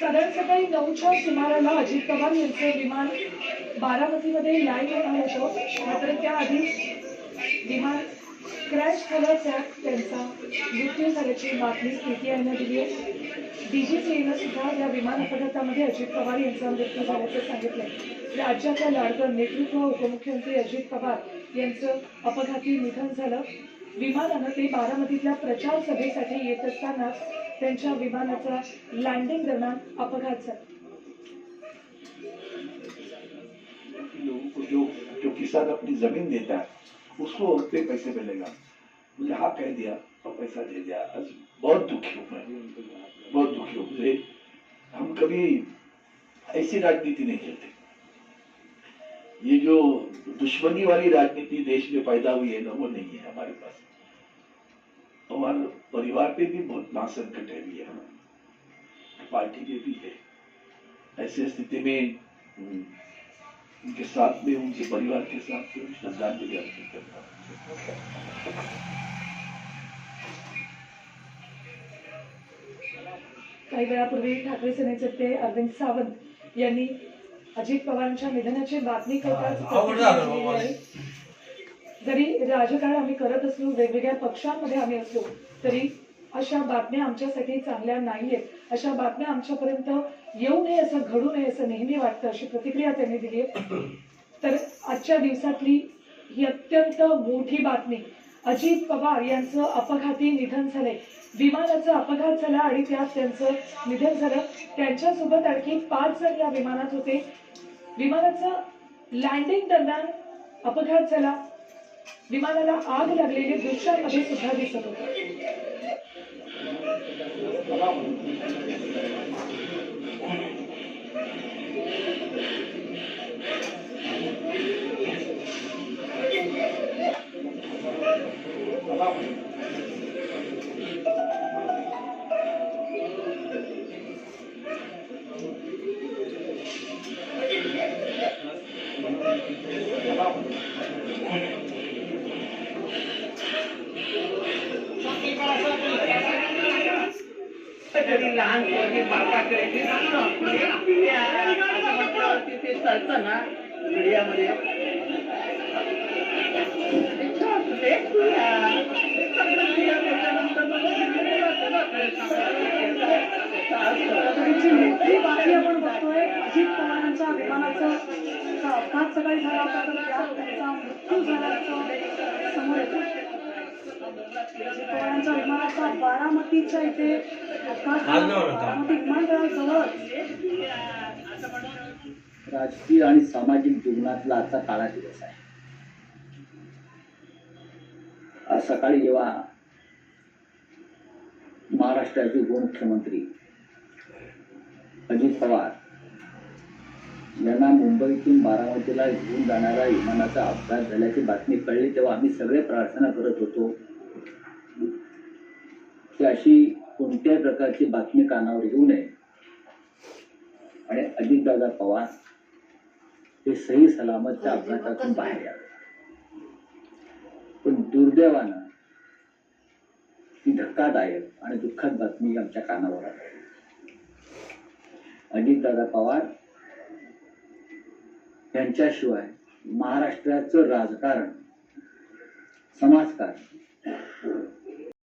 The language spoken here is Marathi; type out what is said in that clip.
साधारण सकाळी 9च्या सुमाराला अजित पवार यांचे विमान बारामतीमध्ये लँड होणार होतं, मात्र त्याआधी विमान क्रॅश झाल्याचा त्यांचा मृत्यू झाल्याची बातमी पीटीआयनं दिली आहे. डीजीसीएनं सुद्धा या विमान अपघातामध्ये अजित पवार यांचा मृत्यू झाल्याचं सांगितलंय. राज्याच्या लाडकं नेतृत्व उपमुख्यमंत्री अजित पवार यांचं अपघाती निधन झालं. विमानानं ते बारामतीतल्या प्रचार सभेसाठी येत असताना त्यांच्या विमानाचा लँडिंग दरम्यान अपघात झाला. लोगों को जो किसान अपनी जमीन देता है उसको उतने पैसे मिलेगा, मुझे हाँ कह दिया और पैसा दे दिया। आज बहुत दुखी हूँ मैं, बहुत दुखी हूँ। मुझे हम कभी ऐसी राजनीति नहीं करते। ये जो दुश्मनी वाली राजनीति देश में पैदा हुई है ना, वो नहीं है हमारे पास। हमारे परिवार पे भी बहुत नासंकट है भी है, पार्टी पे भी है। ऐसी स्थिति में उनके साथ में, उनके परिवार के साथ में श्रद्धांजलि अर्पित करता हूं। काही वेळापूर्वी ठाकरे सेनेचे ते अरविंद सावंत यांनी अजित पवारांच्या निधनाची बातमी कळताच, जरी राजकारण आम्ही करत असलो, वेगवेगळ्या पक्षांमध्ये आम्ही असलो, तरी अशा बातम्या आमच्यासाठी चांगल्या नाहीयेत, अशा बातम्या आमच्यापर्यंत येऊ नये, असं घडू नये असं नेहमी वाटतं, अशी प्रतिक्रिया त्यांनी दिली आहे. तर आजच्या दिवसातली ही अत्यंत मोठी बातमी, अजित पवार यांचं अपघाती निधन झालंय. विमानाचा अपघात झाला आणि त्यात त्यांचं निधन झालं. त्यांच्यासोबत आणखी 5 जण या विमानात होते. विमानाचं लँडिंग दरम्यान अपघात झाला. विमानाला आग लागलेली दृश्यांमध्ये सुद्धा दिसत होतं. लहान तिथे चालतं ना मीडियामध्ये बातमी आपण बघतोय. अजित पवारांच्या विमानाचा अपघात सकाळी झाला होता, तर त्यात त्यांचा मृत्यू झाल्याचं समोर येतं. अजित पवारांच्या विमानाचा बारामतीच्या इथे अपघात झाला. बारामती विमानतळाजवळ राजकीय आणि सामाजिक जीवनातला आजचा काळा दिवस आहे. आज सकाळी जेव्हा महाराष्ट्राचे उपमुख्यमंत्री अजित पवार यांना मुंबईतून बारामतीला घेऊन जाणाऱ्या विमानाचा अपघात झाल्याची बातमी कळली, तेव्हा आम्ही सगळे प्रार्थना करत होतो की अशी कोणत्याही प्रकारची बातमी कानावर येऊ नये आणि अजितदादा पवार हे सही सलामत त्या अपघातातून बाहेर यावे. पण दुर्दैवानं ही धक्कादायक आणि दुःखद बातमी आमच्या कानावर आली. अजितदादा पवार यांच्याशिवाय महाराष्ट्राचं राजकारण, समाजकारण